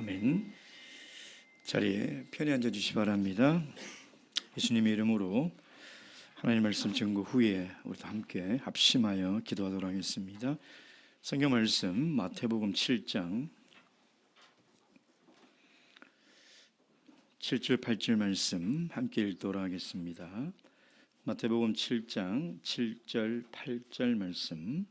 아멘. 자리에 편히 앉아주시기 바랍니다. 예수님의 이름으로 하나님 말씀 증거 후에 우리도 함께 합심하여 기도하도록 하겠습니다. 성경 말씀 마태복음 7장 7절 8절 말씀 함께 읽도록 하겠습니다. 마태복음 7장 7절 8절 말씀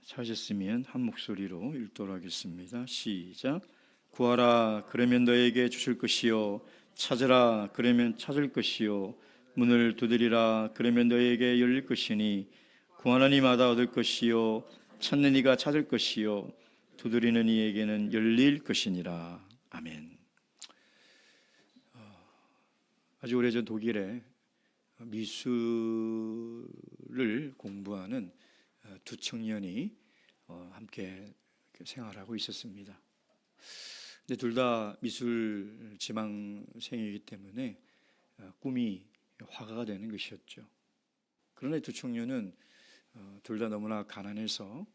찾으셨으면 한 목소리로 읽도록 하겠습니다. 시작. 구하라 그러면 너에게 주실 것이요, 찾으라 그러면 찾을 것이요, 문을 두드리라 그러면 너에게 열릴 것이니 구하는 이마다 얻을 것이요, 찾는 이가 찾을 것이요, 두드리는 이에게는 열릴 것이니라. 아멘. 아주 오래전 독일에 미술을 공부하는 두 청년이 함께 생활하고 있었습니다. 근데 둘 다 미술 지망생이기 때문에 꿈이 화가가 되는 것이었죠. 그러나 이 두 청년은 둘 다 너무나 가난해서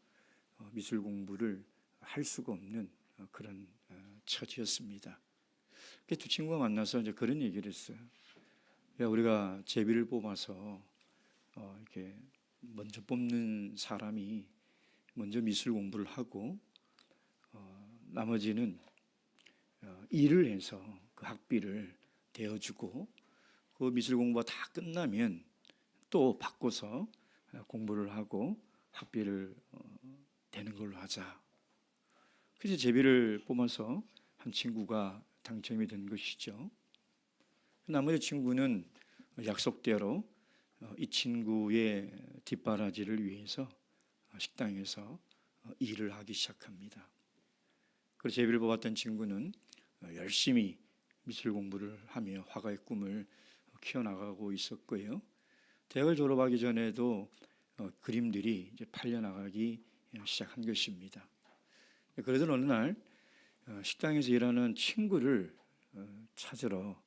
미술 공부를 할 수가 없는 그런 처지였습니다. 두 친구가 만나서 이제 그런 얘기를 했어요. 야, 우리가 제비를 뽑아서 이렇게 먼저 뽑는 사람이 먼저 미술 공부를 하고 나머지는 일을 해서 그 학비를 대어주고 그 미술 공부가 다 끝나면 또 바꿔서 공부를 하고 학비를 대는 걸로 하자. 그래서 제비를 뽑아서 한 친구가 당첨이 된 것이죠. 나머지 친구는 약속대로 이 친구의 뒷바라지를 위해서 식당에서 일을 하기 시작합니다. 그래서 제비를 뽑았던 친구는 열심히 미술 공부를 하며 화가의 꿈을 키워나가고 있었고요. 대학을 졸업하기 전에도 그림들이 이제 팔려나가기 시작한 것입니다. 그러던 어느 날 식당에서 일하는 친구를 찾으러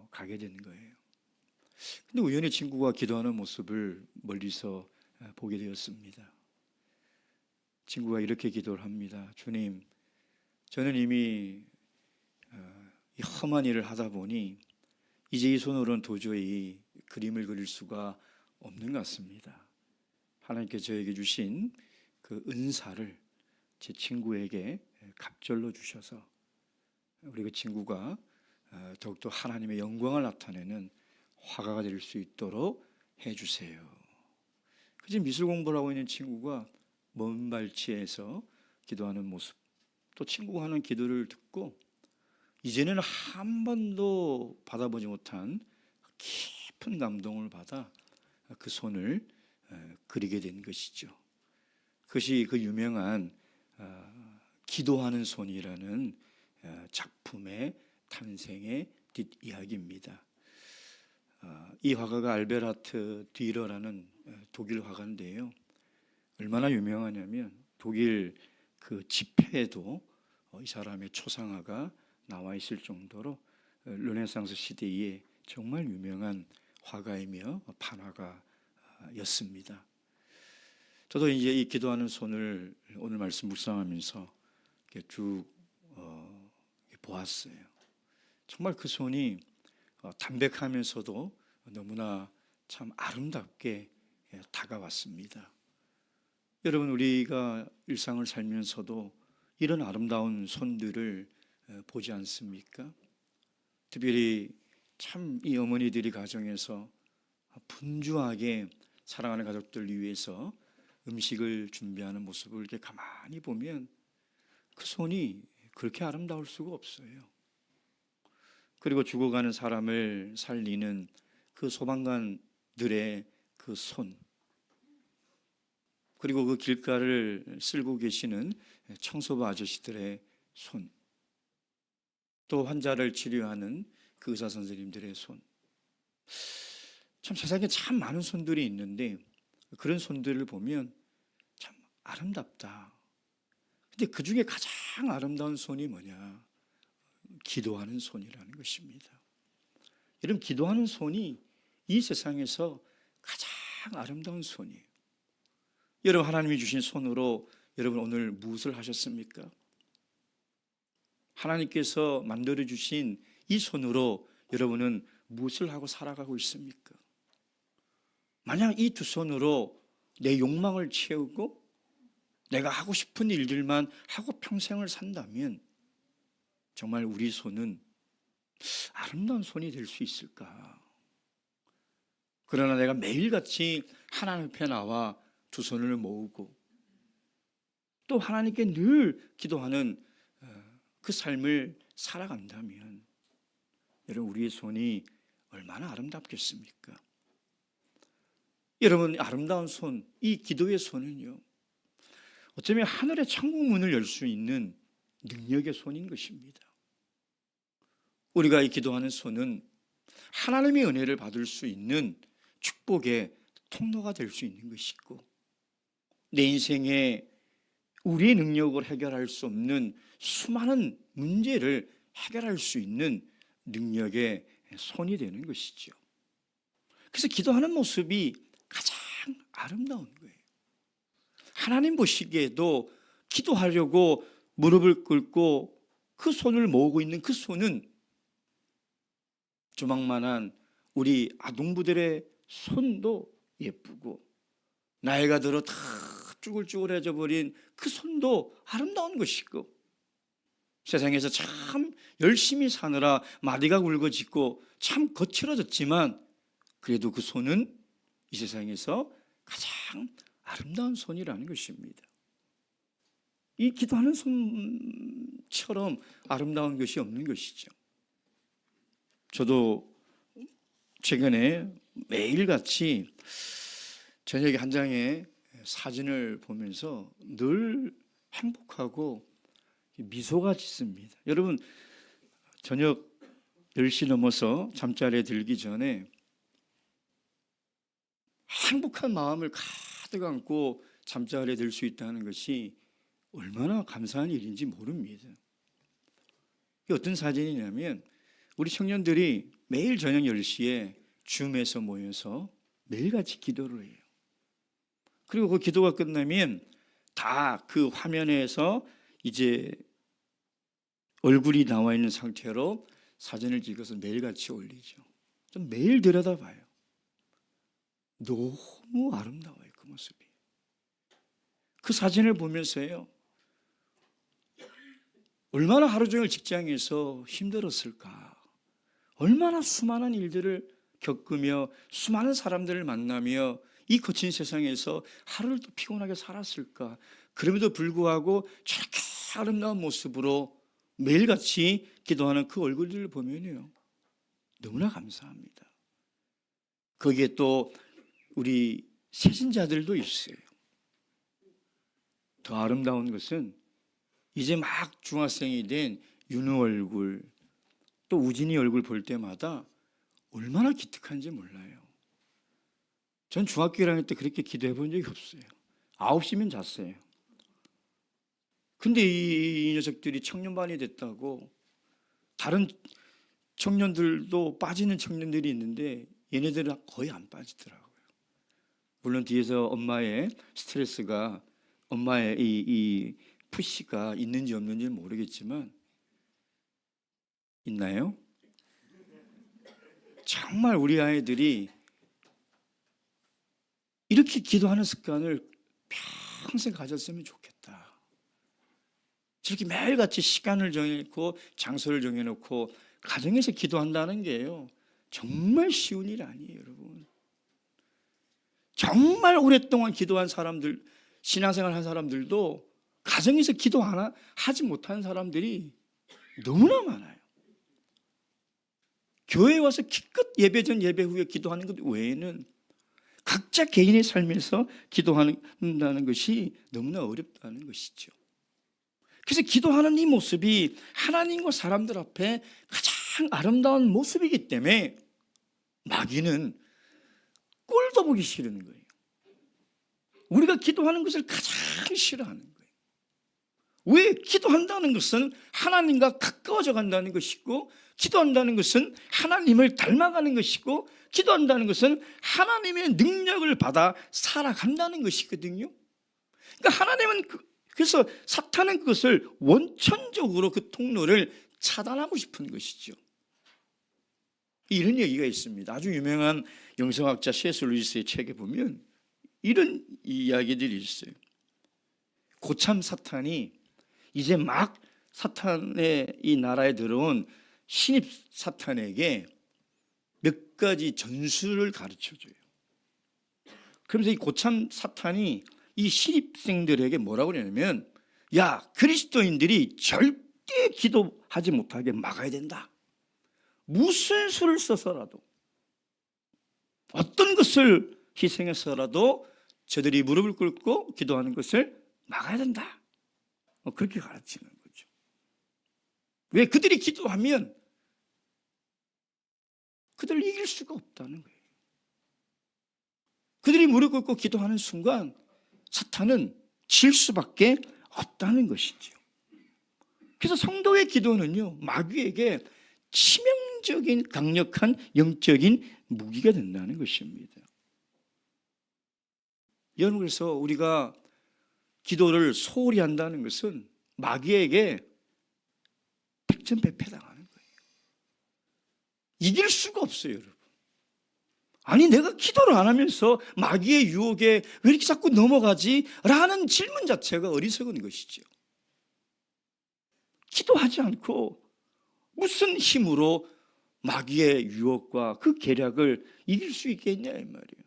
가게 된 거예요. 근데 우연히 친구가 기도하는 모습을 멀리서 보게 되었습니다. 친구가 이렇게 기도를 합니다. 주님, 저는 이미 이 험한 일을 하다 보니 이제 이 손으로는 도저히 그림을 그릴 수가 없는 것 같습니다. 하나님께 저에게 주신 그 은사를 제 친구에게 갑절로 주셔서 우리 그 친구가 더욱더 하나님의 영광을 나타내는 화가가 될 수 있도록 해주세요. 그래서 미술 공부를 하고 있는 친구가 먼 발치에서 기도하는 모습, 또 친구가 하는 기도를 듣고 이제는 한 번도 받아보지 못한 깊은 감동을 받아 그 손을 그리게 된 것이죠. 그것이 그 유명한 기도하는 손이라는 작품의 탄생의 뒷이야기입니다. 이 화가가 알베르트 듀러라는 독일 화가인데요. 얼마나 유명하냐면 독일 그 집회에도 이 사람의 초상화가 나와 있을 정도로 르네상스 시대에 정말 유명한 화가이며 판화가였습니다. 저도 이제 이 기도하는 손을 오늘 말씀 묵상하면서 쭉 보았어요. 정말 그 손이 담백하면서도 너무나 참 아름답게 다가왔습니다. 여러분, 우리가 일상을 살면서도 이런 아름다운 손들을 보지 않습니까? 특별히 참 이 어머니들이 가정에서 분주하게 사랑하는 가족들 위해서 음식을 준비하는 모습을 이렇게 가만히 보면 그 손이 그렇게 아름다울 수가 없어요. 그리고 죽어가는 사람을 살리는 그 소방관들의 그 손, 그리고 그 길가를 쓸고 계시는 청소부 아저씨들의 손, 또 환자를 치료하는 그 의사 선생님들의 손, 참 세상에 참 많은 손들이 있는데 그런 손들을 보면 참 아름답다. 근데 그 중에 가장 아름다운 손이 뭐냐? 기도하는 손이라는 것입니다. 여러분, 기도하는 손이 이 세상에서 가장 아름다운 손이에요. 여러분, 하나님이 주신 손으로 여러분 오늘 무엇을 하셨습니까? 하나님께서 만들어주신 이 손으로 여러분은 무엇을 하고 살아가고 있습니까? 만약 이 두 손으로 내 욕망을 채우고 내가 하고 싶은 일들만 하고 평생을 산다면 정말 우리 손은 아름다운 손이 될 수 있을까? 그러나 내가 매일같이 하나님 앞에 나와 두 손을 모으고 또 하나님께 늘 기도하는 그 삶을 살아간다면 여러분, 우리의 손이 얼마나 아름답겠습니까? 여러분, 아름다운 손, 이 기도의 손은요, 어쩌면 하늘의 천국 문을 열 수 있는 능력의 손인 것입니다. 우리가 이 기도하는 손은 하나님의 은혜를 받을 수 있는 축복의 통로가 될 수 있는 것이고, 내 인생에 우리의 능력으로 해결할 수 없는 수많은 문제를 해결할 수 있는 능력의 손이 되는 것이죠. 그래서 기도하는 모습이 가장 아름다운 거예요. 하나님 보시기에도 기도하려고 무릎을 꿇고 그 손을 모으고 있는 그 손은 조망만한 우리 아동부들의 손도 예쁘고 나이가 들어 다 쭈글쭈글해져 버린 그 손도 아름다운 것이고, 세상에서 참 열심히 사느라 마디가 굵어지고 참 거칠어졌지만 그래도 그 손은 이 세상에서 가장 아름다운 손이라는 것입니다. 이 기도하는 손처럼 아름다운 것이 없는 것이죠. 저도 최근에 매일같이 저녁에 한 장의 사진을 보면서 늘 행복하고 미소가 짙습니다. 여러분, 저녁 10시 넘어서 잠자리에 들기 전에 행복한 마음을 가득 안고 잠자리에 들 수 있다는 것이 얼마나 감사한 일인지 모릅니다. 이게 어떤 사진이냐면 우리 청년들이 매일 저녁 10시에 줌에서 모여서 매일같이 기도를 해요. 그리고 그 기도가 끝나면 다 그 화면에서 이제 얼굴이 나와 있는 상태로 사진을 찍어서 매일같이 올리죠. 좀 매일 들여다봐요. 너무 아름다워요, 그 모습이. 그 사진을 보면서요, 얼마나 하루 종일 직장에서 힘들었을까, 얼마나 수많은 일들을 겪으며 수많은 사람들을 만나며 이 거친 세상에서 하루를 또 피곤하게 살았을까. 그럼에도 불구하고 저렇게 아름다운 모습으로 매일같이 기도하는 그 얼굴들을 보면요, 너무나 감사합니다. 거기에 또 우리 세신자들도 있어요. 더 아름다운 것은 이제 막 중학생이 된 윤우 얼굴, 또 우진이 얼굴 볼 때마다 얼마나 기특한지 몰라요. 전 중학교 1학년 때 그렇게 기도해 본 적이 없어요. 9시면 잤어요. 근데 이 녀석들이 청년반이 됐다고, 다른 청년들도 빠지는 청년들이 있는데 얘네들은 거의 안 빠지더라고요. 물론 뒤에서 엄마의 스트레스가, 엄마의 이 푸시가 있는지 없는지는 모르겠지만, 있나요? 정말 우리 아이들이 이렇게 기도하는 습관을 평생 가졌으면 좋겠다. 저렇게 매일같이 시간을 정해놓고 장소를 정해놓고 가정에서 기도한다는 게요, 정말 쉬운 일 아니에요, 여러분. 정말 오랫동안 기도한 사람들, 신앙생활 한 사람들도 가정에서 기도 하지 못한 사람들이 너무나 많아요. 교회에 와서 기껏 예배 전 예배 후에 기도하는 것 외에는 각자 개인의 삶에서 기도한다는 것이 너무나 어렵다는 것이죠. 그래서 기도하는 이 모습이 하나님과 사람들 앞에 가장 아름다운 모습이기 때문에 마귀는 꼴도 보기 싫은 거예요. 우리가 기도하는 것을 가장 싫어하는 거예요. 왜? 기도한다는 것은 하나님과 가까워져 간다는 것이고, 기도한다는 것은 하나님을 닮아가는 것이고, 기도한다는 것은 하나님의 능력을 받아 살아간다는 것이거든요. 그러니까 하나님은 그래서 사탄은 그것을 원천적으로 그 통로를 차단하고 싶은 것이죠. 이런 얘기가 있습니다. 아주 유명한 영성학자 C.S. 루이스의 책에 보면 이런 이야기들이 있어요. 고참 사탄이 이제 막 사탄의 이 나라에 들어온 신입 사탄에게 몇 가지 전술을 가르쳐줘요. 그러면서 이 고참 사탄이 이 신입생들에게 뭐라고 그러냐면, 야, 그리스도인들이 절대 기도하지 못하게 막아야 된다. 무슨 수를 써서라도, 어떤 것을 희생해서라도 저들이 무릎을 꿇고 기도하는 것을 막아야 된다. 그렇게 가르치는 거죠. 왜? 그들이 기도하면 그들을 이길 수가 없다는 거예요. 그들이 무릎 꿇고 기도하는 순간 사탄은 질 수밖에 없다는 것이죠. 그래서 성도의 기도는요, 마귀에게 치명적인 강력한 영적인 무기가 된다는 것입니다. 여러분, 그래서 우리가 기도를 소홀히 한다는 것은 마귀에게 백전백패당하는 거예요. 이길 수가 없어요, 여러분. 아니, 내가 기도를 안 하면서 마귀의 유혹에 왜 이렇게 자꾸 넘어가지? 라는 질문 자체가 어리석은 것이죠. 기도하지 않고 무슨 힘으로 마귀의 유혹과 그 계략을 이길 수 있겠냐 이 말이에요.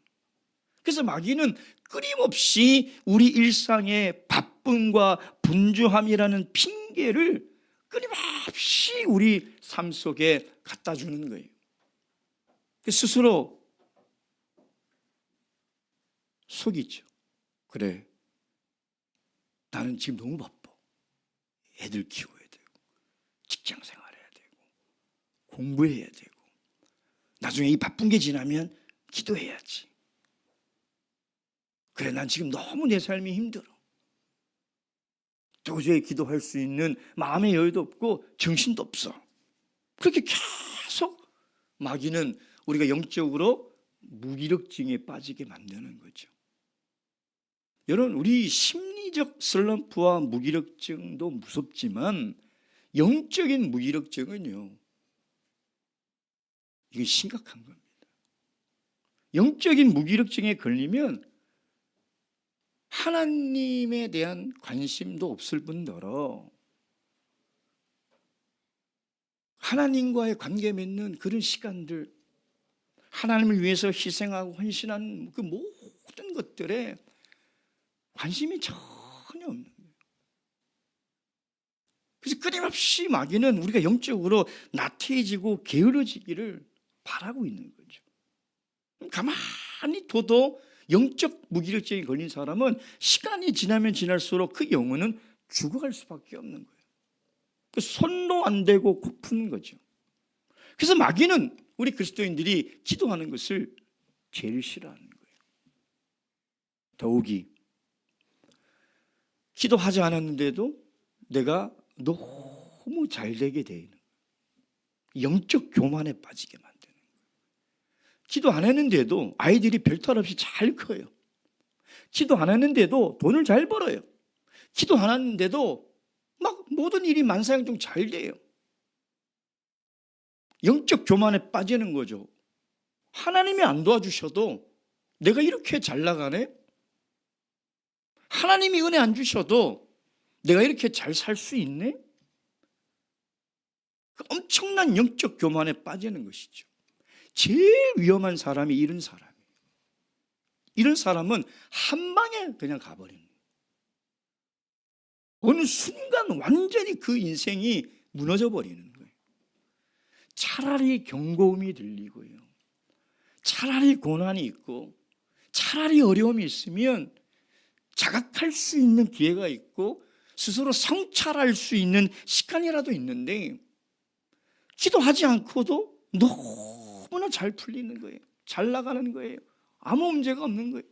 그래서 마귀는 끊임없이 우리 일상의 바쁨과 분주함이라는 핑계를 끊임없이 우리 삶 속에 갖다 주는 거예요. 스스로 속이죠. 그래, 나는 지금 너무 바빠. 애들 키워야 되고, 직장 생활해야 되고, 공부해야 되고, 나중에 이 바쁜 게 지나면 기도해야지. 그래, 난 지금 너무 내 삶이 힘들어. 도저히 기도할 수 있는 마음의 여유도 없고 정신도 없어. 그렇게 계속 마귀는 우리가 영적으로 무기력증에 빠지게 만드는 거죠. 여러분, 우리 심리적 슬럼프와 무기력증도 무섭지만 영적인 무기력증은요, 이게 심각한 겁니다. 영적인 무기력증에 걸리면 하나님에 대한 관심도 없을 뿐더러 하나님과의 관계 맺는 그런 시간들, 하나님을 위해서 희생하고 헌신한 그 모든 것들에 관심이 전혀 없는 거예요. 그래서 끊임없이 마귀는 우리가 영적으로 나태해지고 게으러지기를 바라고 있는 거죠. 가만히 둬도 영적 무기력증에 걸린 사람은 시간이 지나면 지날수록 그 영혼은 죽어갈 수밖에 없는 거예요. 손도 안 대고 고픈 거죠. 그래서 마귀는 우리 그리스도인들이 기도하는 것을 제일 싫어하는 거예요. 더욱이 기도하지 않았는데도 내가 너무 잘 되게 되는, 영적 교만에 빠지게 만드는 거예요. 기도 안 했는데도 아이들이 별탈 없이 잘 커요. 기도 안 했는데도 돈을 잘 벌어요. 기도 안 했는데도 막 모든 일이 만사형통 잘 돼요. 영적 교만에 빠지는 거죠. 하나님이 안 도와주셔도 내가 이렇게 잘 나가네? 하나님이 은혜 안 주셔도 내가 이렇게 잘 살 수 있네? 엄청난 영적 교만에 빠지는 것이죠. 제일 위험한 사람이 이런 사람이에요. 이런 사람은 한 방에 그냥 가버리는 거예요. 어느 순간 완전히 그 인생이 무너져 버리는 거예요. 차라리 경고음이 들리고요, 차라리 고난이 있고, 차라리 어려움이 있으면 자각할 수 있는 기회가 있고 스스로 성찰할 수 있는 시간이라도 있는데, 기도하지 않고도 너무나 잘 풀리는 거예요. 잘 나가는 거예요. 아무 문제가 없는 거예요.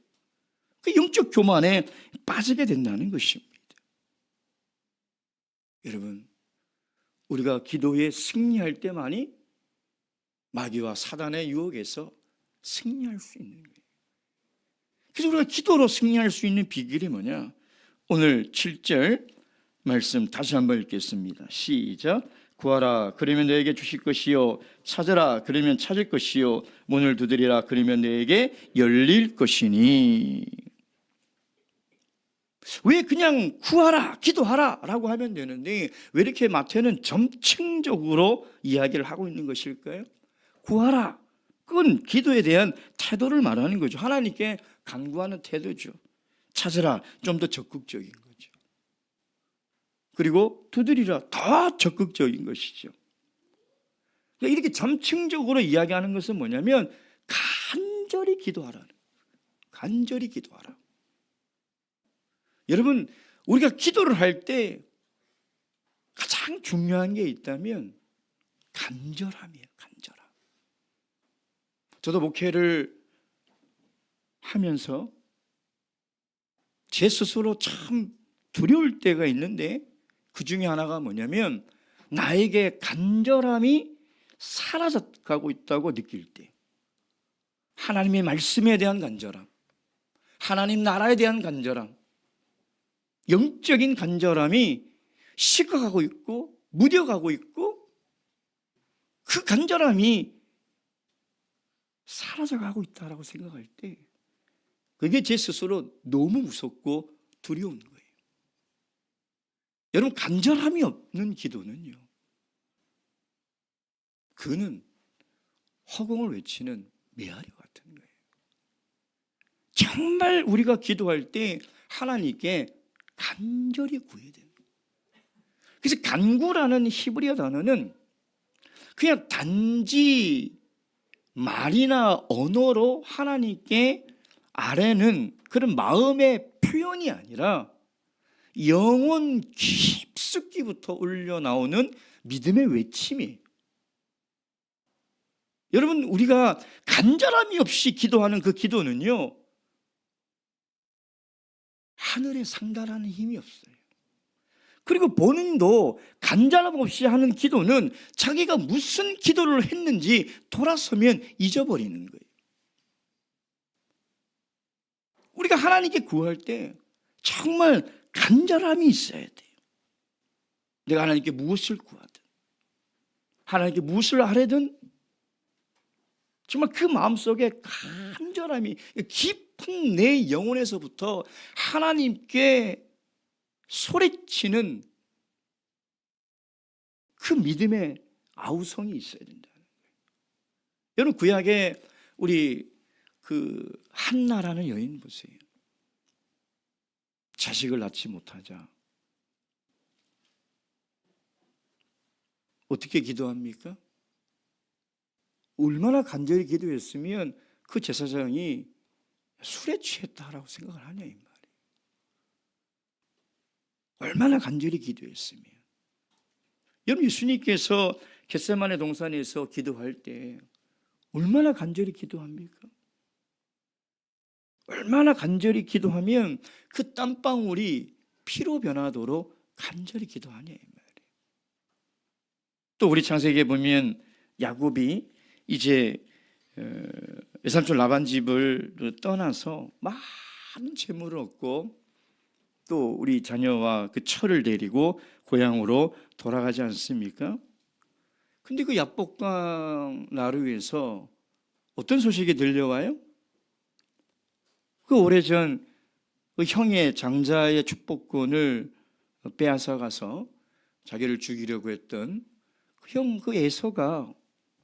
그 영적 교만에 빠지게 된다는 것입니다. 여러분, 우리가 기도에 승리할 때만이 마귀와 사단의 유혹에서 승리할 수 있는 거예요. 그래서 우리가 기도로 승리할 수 있는 비결이 뭐냐? 오늘 7절 말씀 다시 한번 읽겠습니다. 시작. 구하라 그러면 너에게 주실 것이요, 찾으라 그러면 찾을 것이요, 문을 두드리라 그러면 너에게 열릴 것이니. 왜 그냥 구하라 기도하라 라고 하면 되는데 왜 이렇게 마태는 점층적으로 이야기를 하고 있는 것일까요? 구하라, 그건 기도에 대한 태도를 말하는 거죠. 하나님께 간구하는 태도죠. 찾으라, 좀 더 적극적인 거죠. 그리고 두드리라, 더 적극적인 것이죠. 이렇게 점층적으로 이야기하는 것은 뭐냐면 간절히 기도하라는 거예요. 간절히 기도하라. 여러분, 우리가 기도를 할 때 가장 중요한 게 있다면 간절함이에요. 간절함. 저도 목회를 하면서 제 스스로 참 두려울 때가 있는데 그 중에 하나가 뭐냐면 나에게 간절함이 사라져가고 있다고 느낄 때, 하나님의 말씀에 대한 간절함, 하나님 나라에 대한 간절함, 영적인 간절함이 식어가고 있고 무뎌가고 있고 그 간절함이 사라져가고 있다고 생각할 때 그게 제 스스로 너무 무섭고 두려운 거예요. 여러분, 간절함이 없는 기도는요, 그는 허공을 외치는 메아리 같은 거예요. 정말 우리가 기도할 때 하나님께 간절히 구해야 돼요. 그래서 간구라는 히브리어 단어는 그냥 단지 말이나 언어로 하나님께 아뢰는 그런 마음의 표현이 아니라 영혼 깊숙이부터 올려나오는 믿음의 외침이에요. 여러분, 우리가 간절함이 없이 기도하는 그 기도는요, 하늘에 상달하는 힘이 없어요. 그리고 본인도 간절함 없이 하는 기도는 자기가 무슨 기도를 했는지 돌아서면 잊어버리는 거예요. 우리가 하나님께 구할 때 정말 간절함이 있어야 돼요. 내가 하나님께 무엇을 구하든, 하나님께 무엇을 아뢰든 정말 그 마음속에 간절함이, 깊은 내 영혼에서부터 하나님께 소리치는 그 믿음의 아우성이 있어야 된다는 거예요. 여러분, 구약에 우리 그 한나라는 여인 보세요. 자식을 낳지 못하자 어떻게 기도합니까? 얼마나 간절히 기도했으면 그 제사장이 술에 취했다라고 생각을 하냐 이 말이에요. 얼마나 간절히 기도했으면. 여러분, 예수님께서 겟세마네 동산에서 기도할 때 얼마나 간절히 기도합니까? 얼마나 간절히 기도하면 그 땀방울이 피로 변하도록 간절히 기도하냐 이 말이에요. 또 우리 창세기에 보면 야곱이 이제 외삼촌 라반 집을 떠나서 많은 재물을 얻고 또 우리 자녀와 그 처를 데리고 고향으로 돌아가지 않습니까? 근데 그 야복강 나루에서 어떤 소식이 들려와요? 그 오래전 그 형의 장자의 축복권을 빼앗아 가서 자기를 죽이려고 했던 형 그 에서가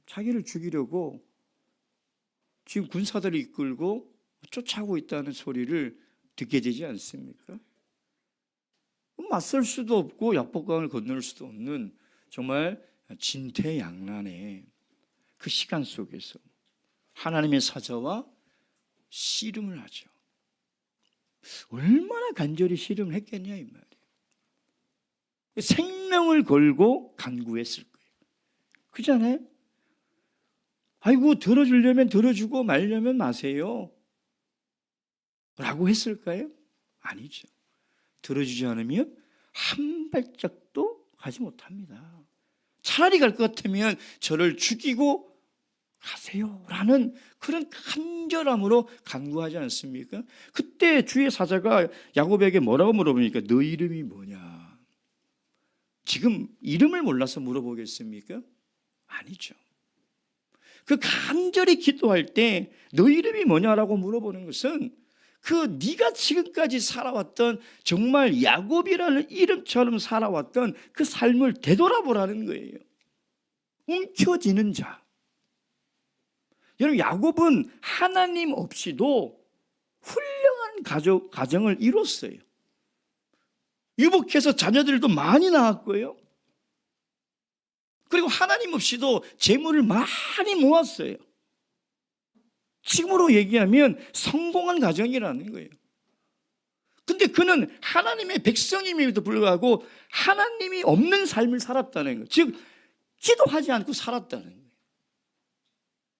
자기를 죽이려고 지금 군사들을 이끌고 쫓아오고 있다는 소리를 듣게 되지 않습니까? 맞설 수도 없고 야복강을 건널 수도 없는 정말 진퇴양난의 그 시간 속에서 하나님의 사자와 씨름을 하죠. 얼마나 간절히 씨름을 했겠냐 이 말이에요. 생명을 걸고 간구했을 거예요. 그잖아요? 아이고, 들어주려면 들어주고 말려면 마세요 라고 했을까요? 아니죠. 들어주지 않으면 한 발짝도 가지 못합니다. 차라리 갈 것 같으면 저를 죽이고 가세요라는 그런 간절함으로 간구하지 않습니까? 그때 주의 사자가 야곱에게 뭐라고 물어보니까 너 이름이 뭐냐? 지금 이름을 몰라서 물어보겠습니까? 아니죠. 그 간절히 기도할 때 너 이름이 뭐냐라고 물어보는 것은 그 네가 지금까지 살아왔던 정말 야곱이라는 이름처럼 살아왔던 그 삶을 되돌아보라는 거예요. 움켜쥐는 자. 여러분, 야곱은 하나님 없이도 훌륭한 가정을 이뤘어요. 유복해서 자녀들도 많이 낳았고요. 그리고 하나님 없이도 재물을 많이 모았어요. 지금으로 얘기하면 성공한 가정이라는 거예요. 근데 그는 하나님의 백성임에도 불구하고 하나님이 없는 삶을 살았다는 거예요. 즉 기도하지 않고 살았다는 거예요.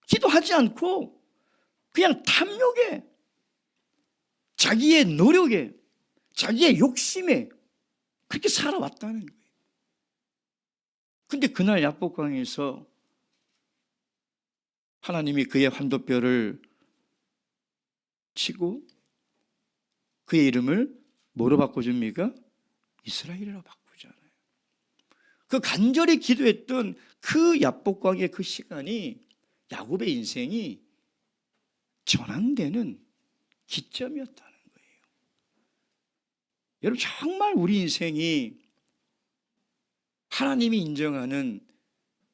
기도하지 않고 그냥 탐욕에, 자기의 노력에, 자기의 욕심에 그렇게 살아왔다는 거예요. 근데 그날 야복강에서 하나님이 그의 환도뼈를 치고 그의 이름을 뭐로 바꿔줍니까? 이스라엘이라고 바꾸잖아요. 그 간절히 기도했던 그 야복강의 그 시간이 야곱의 인생이 전환되는 기점이었다는 거예요. 여러분, 정말 우리 인생이 하나님이 인정하는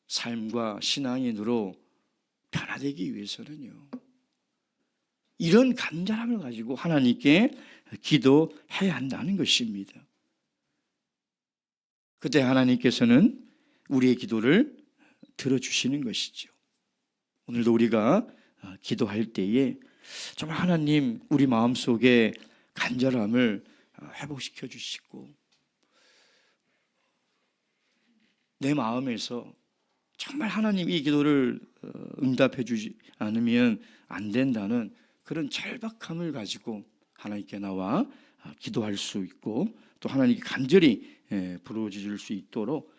삶과 신앙인으로 변화되기 위해서는요, 이런 간절함을 가지고 하나님께 기도해야 한다는 것입니다. 그때 하나님께서는 우리의 기도를 들어주시는 것이죠. 오늘도 우리가 기도할 때에 정말 하나님 우리 마음속에 간절함을 회복시켜 주시고 내 마음에서 정말 하나님 이 기도를 응답해 주지 않으면 안 된다는 그런 절박함을 가지고 하나님께 나와 기도할 수 있고 또 하나님께 간절히 부르짖을 수 있도록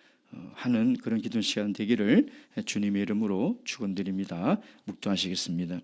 하는 그런 기도 시간 되기를 주님의 이름으로 축원드립니다. 묵도하시겠습니다.